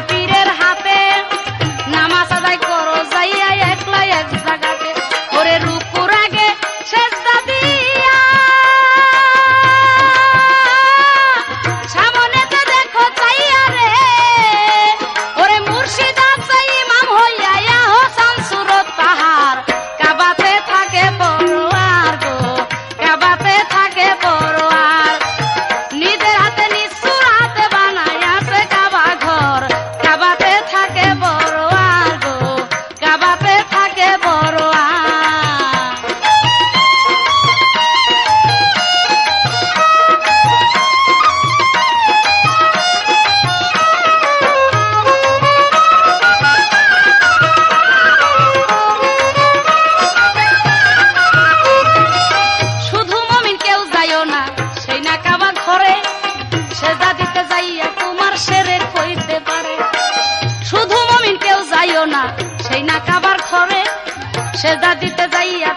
পীরের হাতে নামাজ আদায় করো যাইয়া একলা এক জায়গাতে ওরে রুকুর আগে সেজদা দিয়া সামনেতে দেখো চাইয়া রে ওরে মুর্শিদ আছে ইমাম হইয়া হোসেন সুরত তাহার কাবাতে থাকে পরোয়ার গো কাবাতে থাকে পরোয়ার নিজের হাতে নিঃসুর হাতে বানাইয়াছে কাবা ঘর কাবাতে থাকে পরোয়ার গো কাবাতে থাকে পরোয়ার শুধু মুমিন কেউ যাইও না সেই না কাবা ঘরে সেজদা দিতে যাইয়া তোমার শিরক হইতে পারে শুধু মুমিন কেউ যাইও না সেই না কাবার ঘরে সেজদা দিতে যাইয়া